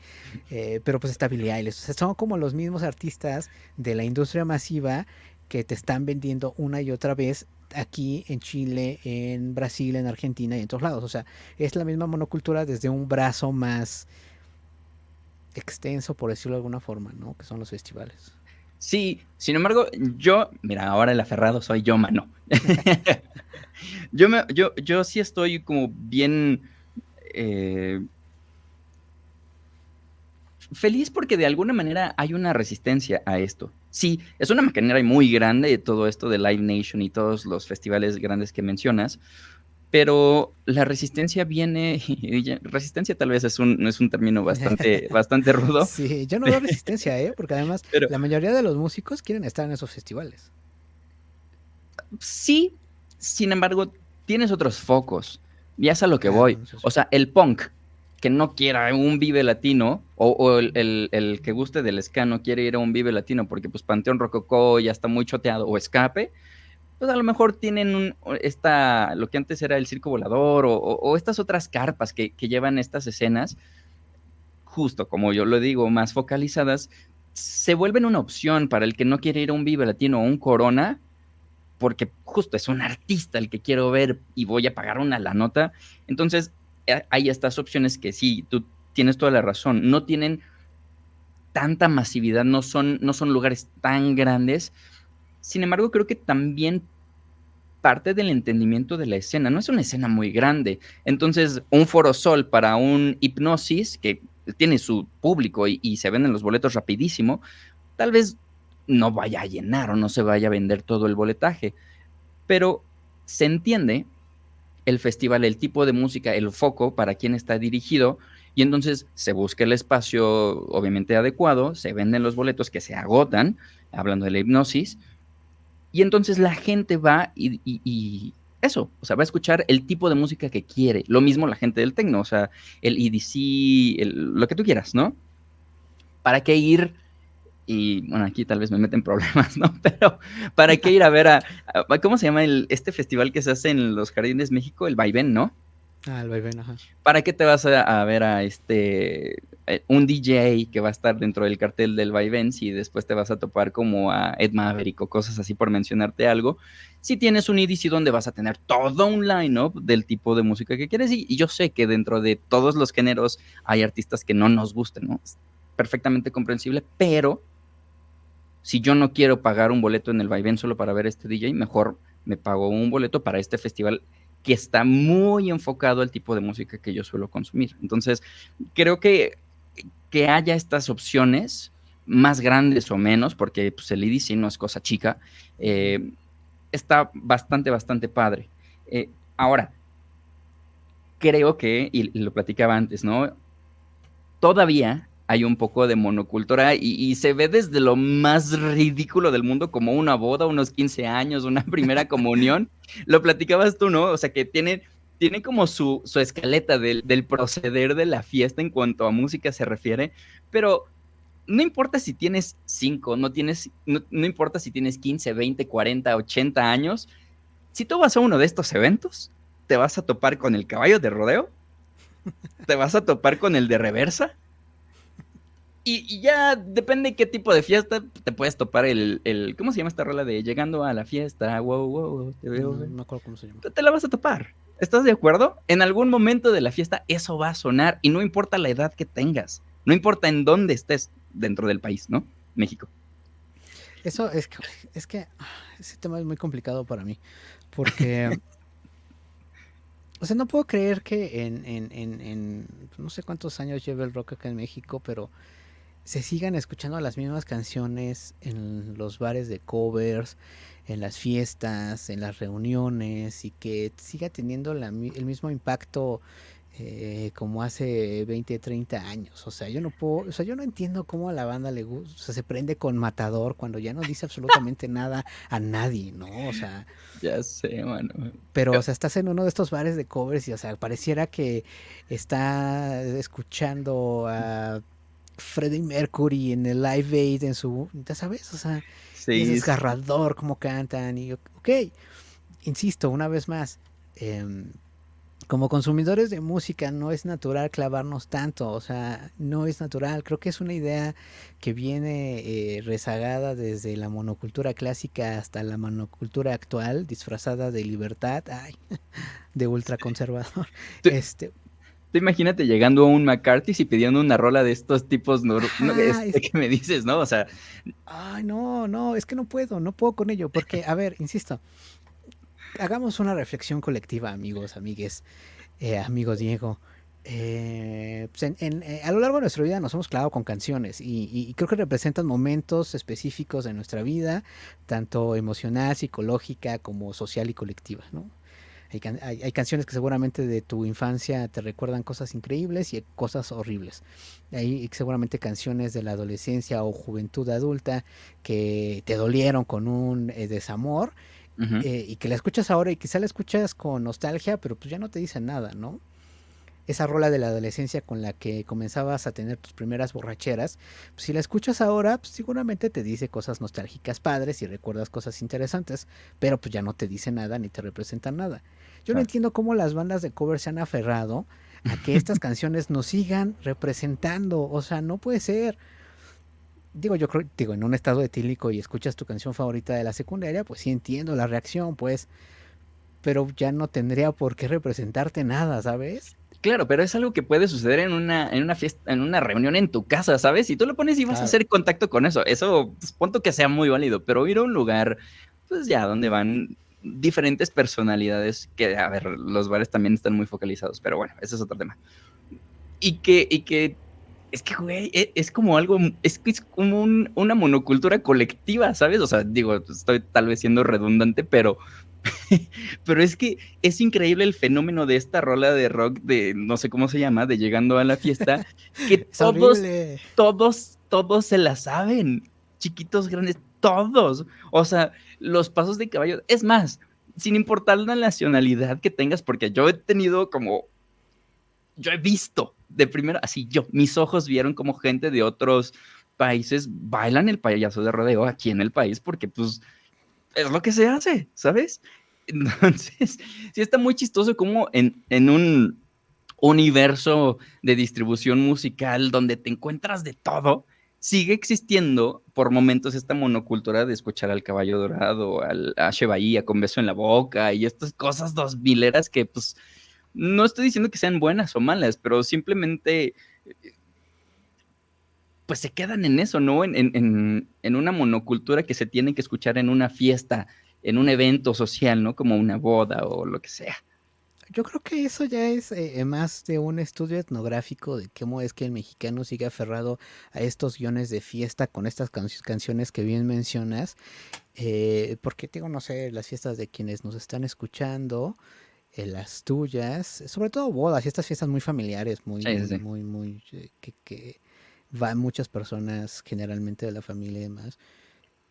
pero pues está Billie Eilish, o sea, son como los mismos artistas de la industria masiva que te están vendiendo una y otra vez aquí en Chile, en Brasil, en Argentina y en todos lados, o sea, es la misma monocultura desde un brazo más extenso, por decirlo de alguna forma, ¿no? Que son los festivales. Sí, sin embargo, mira, ahora el aferrado soy yo, mano. Yo sí estoy como bien eh, feliz porque de alguna manera hay una resistencia a esto. Sí, es una maquinaria muy grande de todo esto de Live Nation y todos los festivales grandes que mencionas, pero la resistencia viene, resistencia tal vez es un término bastante rudo, Sí, yo no veo resistencia, ¿eh? Porque además pero la mayoría de los músicos quieren estar en esos festivales. sí, sin embargo, tienes otros focos. Ya es a lo que Ah, voy. bueno, eso sí. O sea, el punk que no quiera un Vive Latino, o el que guste del ska no quiere ir a un Vive Latino porque pues Panteón Rococó ya está muy choteado, o Escape, pues a lo mejor tienen lo que antes era el Circo Volador, o estas otras carpas que llevan estas escenas, justo como yo lo digo, más focalizadas, se vuelven una opción para el que no quiere ir a un Vive Latino o un Corona, porque justo es un artista el que quiero ver y voy a pagar una la nota. Entonces, hay estas opciones que sí, tú tienes toda la razón, no tienen tanta masividad, no son lugares tan grandes. Sin embargo, creo que también parte del entendimiento de la escena, no es una escena muy grande. Entonces, un Foro Sol para un Hipnosis que tiene su público y se venden los boletos rapidísimo, tal vez no vaya a llenar o no se vaya a vender todo el boletaje, pero se entiende el festival, el tipo de música, el foco para quién está dirigido, y entonces se busca el espacio obviamente adecuado, se venden los boletos que se agotan, hablando de la hipnosis, y entonces la gente va y eso, o sea, va a escuchar el tipo de música que quiere. Lo mismo la gente del techno, o sea, el EDC, lo que tú quieras, ¿no? ¿Para qué ir? Y bueno, aquí tal vez me meten problemas, ¿no? Pero ¿para qué ir a ver ¿cómo se llama este festival que se hace en los Jardines México? El Vaivén, ¿no? Ah, el vaivén, ajá. ¿Para qué te vas a ver a un DJ que va a estar dentro del cartel del Vaivén si después te vas a topar como a Ed Maverick o cosas así por mencionarte algo? Si tienes un EDC donde vas a tener todo un line-up del tipo de música que quieres, y yo sé que dentro de todos los géneros hay artistas que no nos gusten, ¿no? Es perfectamente comprensible, pero si yo no quiero pagar un boleto en el Vaivén solo para ver este DJ, mejor me pago un boleto para este festival que está muy enfocado al tipo de música que yo suelo consumir. Entonces, creo que haya estas opciones más grandes o menos, porque pues, el EDC no es cosa chica, Ujú. está bastante padre. Ahora, creo que, y lo platicaba antes, ¿no? Todavía hay un poco de monocultura y se ve desde lo más ridículo del mundo, como una boda, unos 15 años, una primera comunión. Lo platicabas tú, ¿no? O sea, que tiene como su escaleta del proceder de la fiesta en cuanto a música se refiere, pero no importa si tienes 5, no importa si tienes 15, 20, 40, 80 años, si tú vas a uno de estos eventos, te vas a topar con el caballo de rodeo, te vas a topar con el de reversa, y ya depende qué tipo de fiesta, te puedes topar ¿cómo se llama esta rola de llegando a la fiesta? Wow, wow, te veo, No, no güey. me acuerdo cómo se llama. Te la vas a topar. ¿Estás de acuerdo? En algún momento de la fiesta eso va a sonar y no importa la edad que tengas, no importa en dónde estés dentro del país, ¿no? México. Eso es que ese tema es muy complicado para mí. Porque, o sea, no puedo creer que no sé cuántos años lleva el rock acá en México, pero se sigan escuchando las mismas canciones en los bares de covers, en las fiestas, en las reuniones y que siga teniendo el mismo impacto como hace 20, 30 años. O sea, yo no puedo, o sea, yo no entiendo cómo a la banda le gusta, o sea, se prende con Matador cuando ya no dice absolutamente nada a nadie, ¿no? O sea, Ya sé, mano. pero, o sea, estás en uno de estos bares de covers y, o sea, pareciera que está escuchando a Freddie Mercury en el Live Aid en su, ya sabes, o sea, y es Sí, sí. desgarrador como cantan y, ok, insisto, una vez más, como consumidores de música no es natural clavarnos tanto, o sea, no es natural. Creo que es una idea que viene rezagada desde la monocultura clásica hasta la monocultura actual, disfrazada de libertad, ay, de ultraconservador. Tú, Este, tú imagínate llegando a un McCarthy's y pidiendo una rola de estos tipos ajá, que me dices, ¿no? O sea, ay, no, no, es que no puedo, no puedo con ello, porque, a ver, insisto, hagamos una reflexión colectiva, amigos, amigues. Amigo Diego. Pues a lo largo de nuestra vida nos hemos clavado con canciones y creo que representan momentos específicos de nuestra vida, tanto emocional, psicológica como social y colectiva, ¿no? Hay canciones que seguramente de tu infancia te recuerdan cosas increíbles y cosas horribles. Hay seguramente canciones de la adolescencia o juventud adulta que te dolieron con un desamor ujú, y que la escuchas ahora y quizá la escuchas con nostalgia, pero pues ya no te dicen nada, ¿no? Esa rola de la adolescencia con la que comenzabas a tener tus primeras borracheras, pues si la escuchas ahora, pues seguramente te dice cosas nostálgicas padres y recuerdas cosas interesantes, pero pues ya no te dice nada ni te representan nada. Yo no claro. entiendo cómo las bandas de cover se han aferrado a que estas canciones nos sigan representando, o sea, no puede ser. Digo, yo creo, digo, en un estado etílico y escuchas tu canción favorita de la secundaria, pues sí entiendo la reacción, pues, pero ya no tendría por qué representarte nada, ¿sabes? Claro, pero es algo que puede suceder en una fiesta, en una reunión en tu casa, ¿sabes? Si tú lo pones y vas a Claro. hacer contacto con eso, eso, pues, punto que sea muy válido, pero ir a un lugar, pues ya, donde van diferentes personalidades, que, a ver, los bares también están muy focalizados, pero bueno, ese es otro tema. Es que, güey, es como algo, es que es como una monocultura colectiva, ¿sabes? O sea, digo, estoy tal vez siendo redundante, pero pero es que es increíble el fenómeno de esta rola de rock de, no sé cómo se llama, de Llegando a la Fiesta, que Es horrible. todos se la saben, chiquitos, grandes, todos. O sea, los pasos de caballo, es más, sin importar la nacionalidad que tengas, porque yo he tenido como, yo he visto de primera, así yo, mis ojos vieron como gente de otros países bailan el payaso de rodeo aquí en el país, porque pues es lo que se hace, ¿sabes? Entonces, sí está muy chistoso como en un universo de distribución musical donde te encuentras de todo, sigue existiendo por momentos esta monocultura de escuchar al Caballo Dorado, al Ashe Bahía con Beso en la Boca y estas cosas dos mileras que pues no estoy diciendo que sean buenas o malas, pero simplemente pues se quedan en eso, ¿no? En una monocultura que se tiene que escuchar en una fiesta, en un evento social, ¿no? Como una boda o lo que sea. Yo creo que eso ya es más de un estudio etnográfico de cómo es que el mexicano sigue aferrado a estos guiones de fiesta con estas canciones que bien mencionas. Porque digo, no sé, las fiestas de quienes nos están escuchando, las tuyas, sobre todo bodas y estas fiestas muy familiares, muy, Sí, sí, muy, sí. muy, muy, que van muchas personas generalmente de la familia y demás.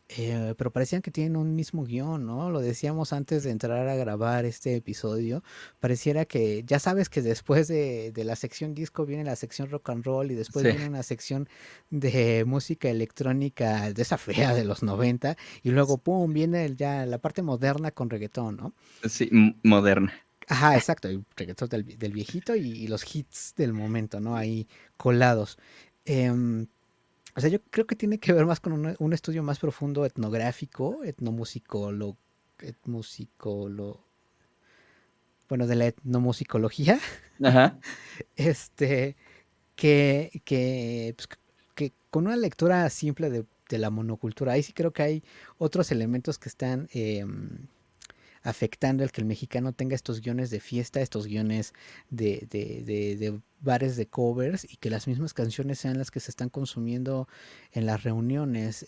Pero parecían que tienen un mismo guión, ¿no? Lo decíamos antes de entrar a grabar este episodio. Pareciera que ya sabes que después de la sección disco viene la sección rock and roll y después Sí, viene una sección de música electrónica de esa fea de los 90 y luego, ¡pum!, viene ya la parte moderna con reggaetón, ¿no? sí, moderna. Ajá, exacto, el reggaetón del viejito y los hits del momento, ¿no? Ahí colados. Em, o sea, yo creo que tiene que ver más con un estudio más profundo etnográfico, etnomusicolo, bueno, de la etnomusicología, Ajá. este, pues, que con una lectura simple de la monocultura, ahí sí creo que hay otros elementos que están afectando el que el mexicano tenga estos guiones de fiesta, estos guiones de bares de covers y que las mismas canciones sean las que se están consumiendo en las reuniones.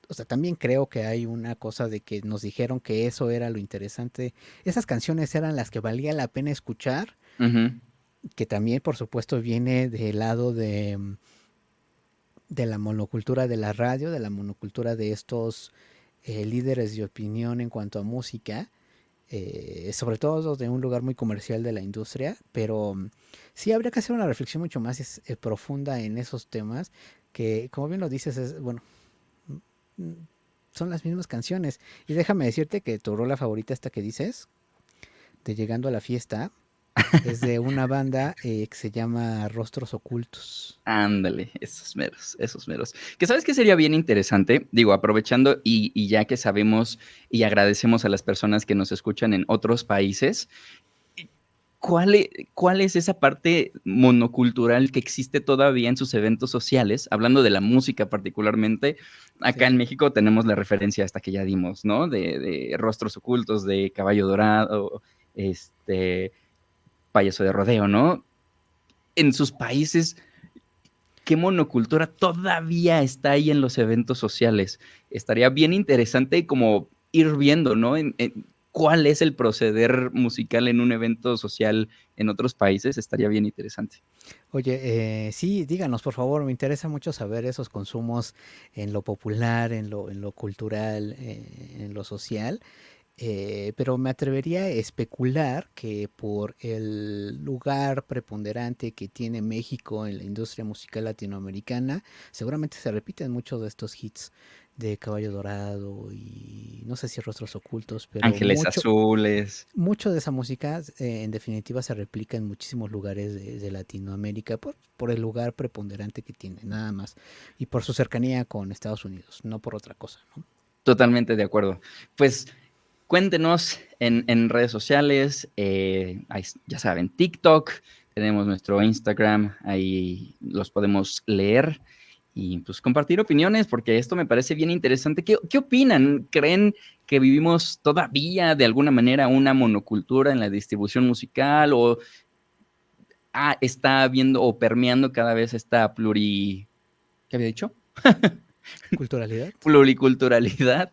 O sea, también creo que hay una cosa de que nos dijeron que eso era lo interesante. Esas canciones eran las que valía la pena escuchar Ujú. que también, por supuesto, viene del lado de la monocultura de la radio, de la monocultura de estos líderes de opinión en cuanto a música, sobre todo de un lugar muy comercial de la industria, pero sí habría que hacer una reflexión mucho más profunda en esos temas, que como bien lo dices, es, bueno, mm, son las mismas canciones. Y déjame decirte que tu rola favorita, esta que dices, de Llegando a la Fiesta, es de una banda que se llama Rostros Ocultos. Ándale, esos meros, esos meros. Que sabes que sería bien interesante, digo, aprovechando y ya que sabemos y agradecemos a las personas que nos escuchan en otros países, ¿cuál es esa parte monocultural que existe todavía en sus eventos sociales? Hablando de la música particularmente, acá Sí. en México tenemos la referencia hasta que ya dimos, ¿no? De Rostros Ocultos, de Caballo Dorado, Payaso de Rodeo, ¿no? En sus países, ¿qué monocultura todavía está ahí en los eventos sociales? Estaría bien interesante como ir viendo, ¿no? ¿Cuál es el proceder musical en un evento social en otros países? Estaría bien interesante. Oye, sí, díganos por favor, me interesa mucho saber esos consumos en lo popular, en lo cultural, en lo social. Pero me atrevería a especular que por el lugar preponderante que tiene México en la industria musical latinoamericana, seguramente se repiten muchos de estos hits de Caballo Dorado y no sé si Rostros Ocultos, pero Ángeles Azules. mucho de esa música en definitiva se replica en muchísimos lugares de Latinoamérica por el lugar preponderante que tiene, nada más, y por su cercanía con Estados Unidos, no por otra cosa, ¿no? Totalmente de acuerdo. Pues cuéntenos en redes sociales, ahí, ya saben, TikTok, tenemos nuestro Instagram, ahí los podemos leer y pues compartir opiniones, porque esto me parece bien interesante. ¿Qué opinan? ¿Creen que vivimos todavía de alguna manera una monocultura en la distribución musical o está habiendo o permeando cada vez esta ¿qué había dicho? Culturalidad. Pluriculturalidad?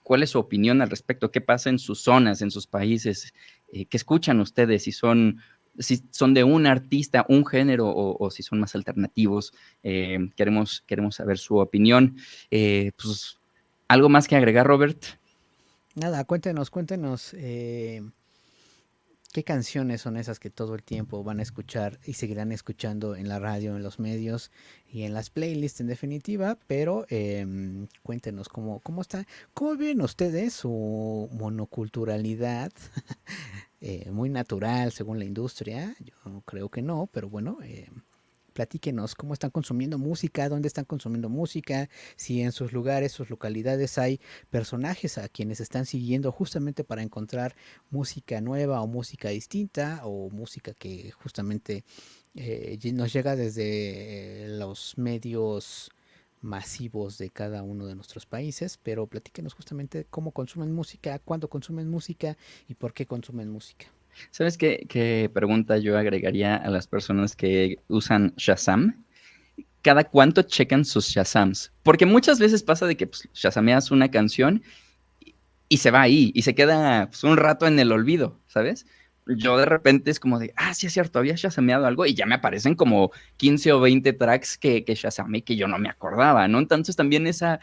¿Cuál es su opinión al respecto? ¿Qué pasa en sus zonas, en sus países? ¿Qué escuchan ustedes? Si son de un artista, un género o si son más alternativos. Queremos saber su opinión. Pues, ¿algo más que agregar, Robert? Nada, cuéntenos qué canciones son esas que todo el tiempo van a escuchar y seguirán escuchando en la radio, en los medios y en las playlists en definitiva, pero cuéntenos cómo está, cómo viven ustedes su monoculturalidad, muy natural según la industria, yo creo que no, pero bueno, platíquenos cómo están consumiendo música, dónde están consumiendo música, si en sus lugares, sus localidades hay personajes a quienes están siguiendo justamente para encontrar música nueva o música distinta o música que justamente nos llega desde los medios masivos de cada uno de nuestros países, pero platíquenos justamente cómo consumen música, cuándo consumen música y por qué consumen música. ¿Sabes qué pregunta yo agregaría a las personas que usan Shazam? ¿Cada cuánto checan sus Shazams? Porque muchas veces pasa de que pues, shazameas una canción y se va ahí y se queda pues, un rato en el olvido, ¿sabes? Yo de repente es como de, sí es cierto, había shazameado algo y ya me aparecen como 15 o 20 tracks que shazamé que yo no me acordaba, ¿no? Entonces también esa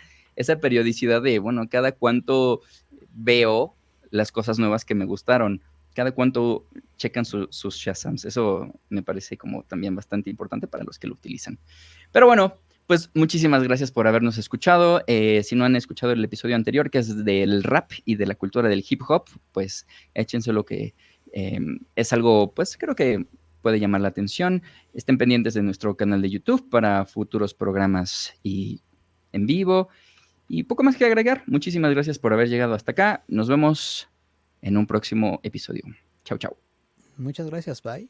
periodicidad de, bueno, cada cuánto veo las cosas nuevas que me gustaron, cada cuánto checan sus shazams, eso me parece como también bastante importante para los que lo utilizan. Pero bueno, pues muchísimas gracias por habernos escuchado. Si no han escuchado el episodio anterior, que es del rap y de la cultura del hip hop, pues échense lo que es algo, pues creo que puede llamar la atención. Estén pendientes de nuestro canal de YouTube para futuros programas y en vivo. Y poco más que agregar. Muchísimas gracias por haber llegado hasta acá. Nos vemos en un próximo episodio. Chau, chau. Muchas gracias, bye.